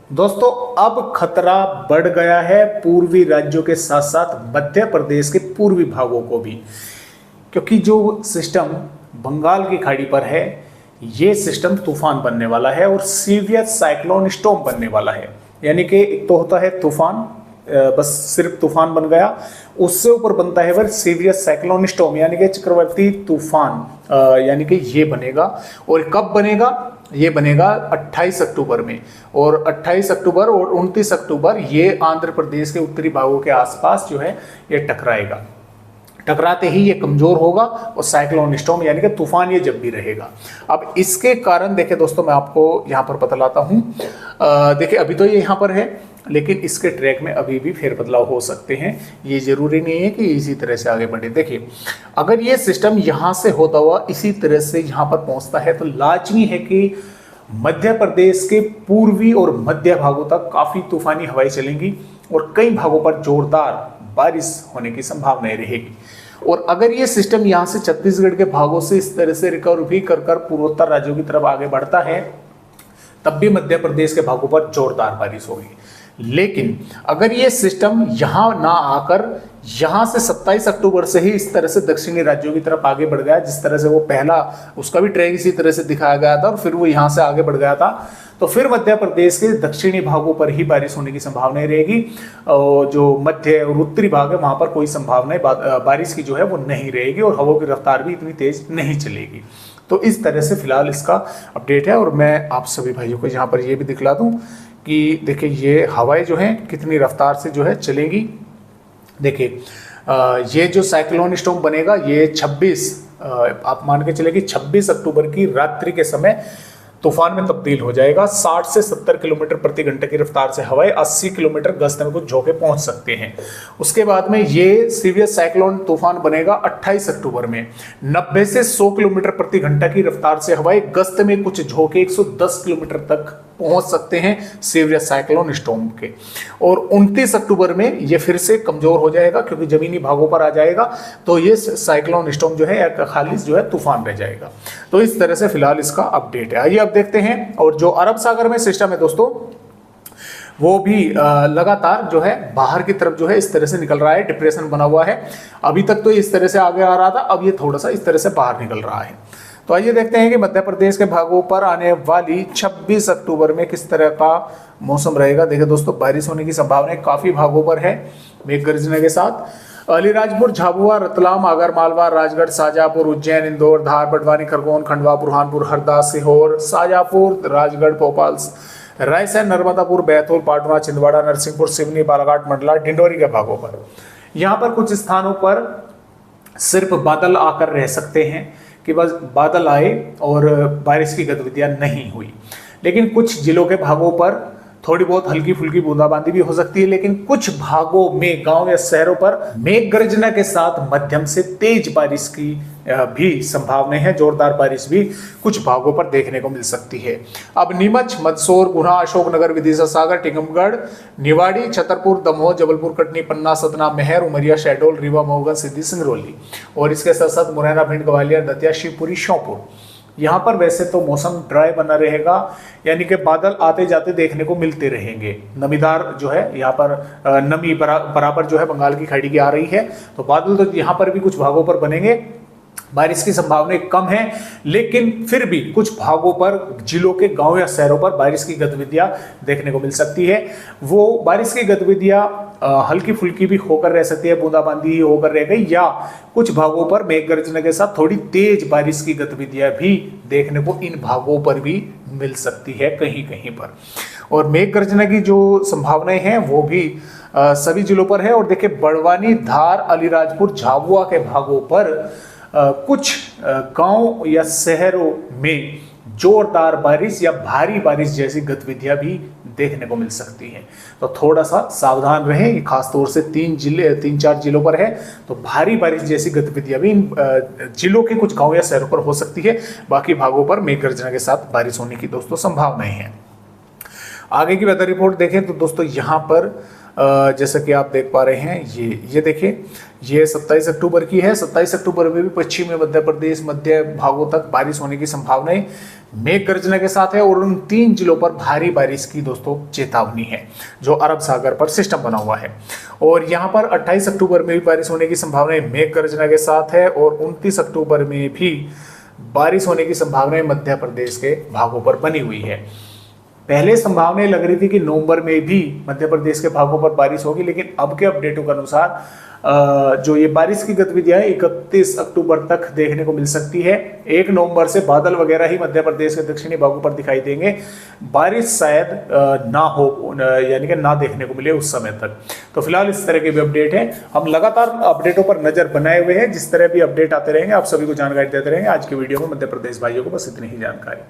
दोस्तों अब खतरा बढ़ गया है पूर्वी राज्यों के साथ साथ मध्य प्रदेश के पूर्वी भागों को भी, क्योंकि जो सिस्टम बंगाल की खाड़ी पर है ये सिस्टम तूफान बनने वाला है और सीवियर साइक्लोन स्टॉर्म बनने वाला है। यानी कि एक तो होता है तूफान, बस सिर्फ तूफान बन गया, उससे ऊपर बनता है फिर सीवियर साइक्लोन स्टॉर्म यानी कि चक्रवर्ती तूफान, यानी कि ये बनेगा। और कब बनेगा? ये बनेगा 28 अक्टूबर में, और 28 अक्टूबर और 29 अक्टूबर ये आंध्र प्रदेश के उत्तरी भागों के आसपास जो है ये टकराएगा। टकराते ही ये कमजोर होगा और साइक्लोन स्टॉर्म यानी कि तूफान ये जब भी रहेगा। अब इसके कारण देखिए दोस्तों, मैं आपको यहाँ पर बतलाता हूँ। देखिए अभी तो ये यहाँ पर है, लेकिन इसके ट्रैक में अभी भी फेरबदलाव हो सकते हैं। ये जरूरी नहीं है कि इसी तरह से आगे बढ़े। देखिए अगर ये सिस्टम यहाँ से होता हुआ इसी तरह से यहाँ पर पहुँचता है तो लाजमी है कि मध्य प्रदेश के पूर्वी और मध्य भागों तक काफी तूफानी हवाएं चलेंगी और कई भागों पर जोरदार बारिश होने की संभावनाएं रहेगी। और अगर ये सिस्टम यहाँ से छत्तीसगढ़ के भागों से इस तरह से रिकवर भी कर पूर्वोत्तर राज्यों की तरफ आगे बढ़ता है, तब भी मध्य प्रदेश के भागों पर जोरदार बारिश होगी। लेकिन अगर ये सिस्टम यहाँ ना आकर यहाँ से 27 अक्टूबर से ही इस तरह से दक्षिणी राज्यों की तरफ आगे बढ़ गया, जिस तरह से वो पहला उसका भी ट्रैक इसी तरह से दिखाया गया था और फिर वो यहाँ से आगे बढ़ गया था, तो फिर मध्य प्रदेश के दक्षिणी भागों पर ही बारिश होने की संभावना रहेगी। और जो मध्य और उत्तरी भाग है वहां पर कोई संभावना बारिश की जो है वो नहीं रहेगी और हवा की रफ्तार भी इतनी तेज नहीं चलेगी। तो इस तरह से फिलहाल इसका अपडेट है। और मैं आप सभी भाइयों को यहाँ पर ये भी दिखला दूं कि देखिए ये हवाएं जो हैं कितनी रफ्तार से जो है चलेंगी। देखिए ये जो साइक्लोन स्टॉर्म बनेगा ये 26 आप मान के चले कि 26 अक्टूबर की रात्रि के समय तूफान में तब्दील हो जाएगा। 60 से 70 किलोमीटर प्रति घंटे की रफ्तार से हवाएं 80 किलोमीटर गश्त में कुछ झोंके पहुंच सकते हैं। उसके बाद में ये सीवियर साइक्लोन तूफान बनेगा 28 अक्टूबर में। 90 से 100 किलोमीटर प्रति घंटा की रफ्तार से हवाएं गश्त में कुछ झोंके 110 किलोमीटर तक पहुंच सकते हैं सीवियर साइक्लोन स्टॉर्म के। और 29 अक्टूबर में ये फिर से कमजोर हो जाएगा क्योंकि जमीनी भागों पर आ जाएगा, तो ये साइक्लोन स्टॉर्म जो है खालिज जो है तूफान रह जाएगा। तो इस तरह से फिलहाल इसका अपडेट है। आइए अब देखते हैं। और जो अरब सागर में सिस्टम है दोस्तों, वो भी लगातार जो है बाहर की तरफ जो है इस तरह से निकल रहा है, डिप्रेशन बना हुआ है। अभी तक तो इस तरह से आगे आ रहा था, अब ये थोड़ा सा इस तरह से बाहर निकल रहा है। तो आइए देखते हैं कि मध्य प्रदेश के भागों पर आने वाली 26 अक्टूबर में किस तरह का मौसम रहेगा। देखिए दोस्तों, बारिश होने की संभावना काफी भागों पर है मेघ गर्जने के साथ। अलीराजपुर, झाबुआ, रतलाम, आगर मालवा, राजगढ़, शाजापुर, उज्जैन, इंदौर, धार, बड़वानी, खरगोन, खंडवा, बुरहानपुर, हरदा, सीहोर, शाजापुर, राजगढ़, भोपाल, रायसेन, नर्मदापुर, बैतूल, पाटना, छिंदवाड़ा, नरसिंहपुर, सिवनी, बालाघाट, मंडला, डिंडोरी के भागों पर। यहाँ पर कुछ स्थानों पर सिर्फ बादल आकर रह सकते हैं कि बस बादल आए और बारिश की गतिविधियां नहीं हुई। लेकिन कुछ जिलों के भागों पर थोड़ी बहुत हल्की फुल्की बूंदाबांदी भी हो सकती है। लेकिन कुछ भागों में, गांव या शहरों पर मेघ गर्जना के साथ मध्यम से तेज बारिश की भी संभावना है। जोरदार बारिश भी कुछ भागों पर देखने को मिल सकती है। अब नीमच, मंदसौर, गुना, अशोकनगर, विदिशा सागर, टीकमगढ़, निवाड़ी, छतरपुर, दमोह, जबलपुर, कटनी, पन्ना, सतना, मेहर, उमरिया, शहडोल, रीवा, मऊगन, सिद्धि, सिंगरौली और इसके साथ साथ मुरैना, भिंड, ग्वालियर, दतिया, शिवपुरी, श्योपुर। यहाँ पर वैसे तो मौसम ड्राई बना रहेगा, यानी कि बादल आते जाते देखने को मिलते रहेंगे। नमीदार जो है यहाँ पर नमी बराबर जो है बंगाल की खाड़ी की आ रही है, तो बादल तो यहाँ पर भी कुछ भागों पर बनेंगे। बारिश की संभावना कम है, लेकिन फिर भी कुछ भागों पर, जिलों के गांव या शहरों पर बारिश की गतिविधियां देखने को मिल सकती है। वो बारिश की गतिविधियां हल्की फुल्की भी होकर रह सकती है, बूंदाबांदी होकर रह गई, या कुछ भागों पर मेघ गर्जन के साथ थोड़ी तेज बारिश की गतिविधियां भी देखने को इन भागों पर भी मिल सकती है कहीं कहीं पर। और मेघ गर्जना की जो संभावनाएं हैं वो भी सभी जिलों पर है। और देखिए बड़वानी, धार, अलीराजपुर, झाबुआ के भागों पर कुछ गांव या शहरों में जोरदार बारिश या भारी बारिश जैसी गतिविधियां भी देखने को मिल सकती हैं। तो थोड़ा सा सावधान रहें, खासतौर से 3-4 जिलों पर है, तो भारी बारिश जैसी गतिविधियां भी इन जिलों के कुछ गांव या शहरों पर हो सकती है। बाकी भागों पर मेघ गर्जना के साथ बारिश होने की दोस्तों संभावनाएं हैं। आगे की वेदर रिपोर्ट देखें तो दोस्तों यहाँ पर जैसा कि आप देख पा रहे हैं, ये देखिए, ये 27 अक्टूबर की है। 27 अक्टूबर में भी पश्चिमी मध्य प्रदेश मध्य भागों तक बारिश होने की संभावनाएं मेघ गर्जना के साथ है और उन 3 जिलों पर भारी बारिश की दोस्तों चेतावनी है, जो अरब सागर पर सिस्टम बना हुआ है। और यहाँ पर 28 अक्टूबर में भी बारिश होने की संभावनाएं मेघ गर्जना के साथ है और 29 अक्टूबर में भी बारिश होने की संभावनाएं मध्य प्रदेश के भागों पर बनी हुई है। पहले संभावनाएं लग रही थी कि नवंबर में भी मध्य प्रदेश के भागों पर बारिश होगी, लेकिन अब के अपडेटों के अनुसार जो ये बारिश की गतिविधियां 31 अक्टूबर तक देखने को मिल सकती है। 1 नवंबर से बादल वगैरह ही मध्य प्रदेश के दक्षिणी भागों पर दिखाई देंगे, बारिश शायद ना हो, यानी कि ना देखने को मिले उस समय तक। तो फिलहाल इस तरह के भी अपडेट है, हम लगातार अपडेटों पर नजर बनाए हुए हैं। जिस तरह भी अपडेट आते रहेंगे आप सभी को जानकारी देते रहेंगे। आज की वीडियो में मध्य प्रदेश भाइयों को बस इतनी ही जानकारी।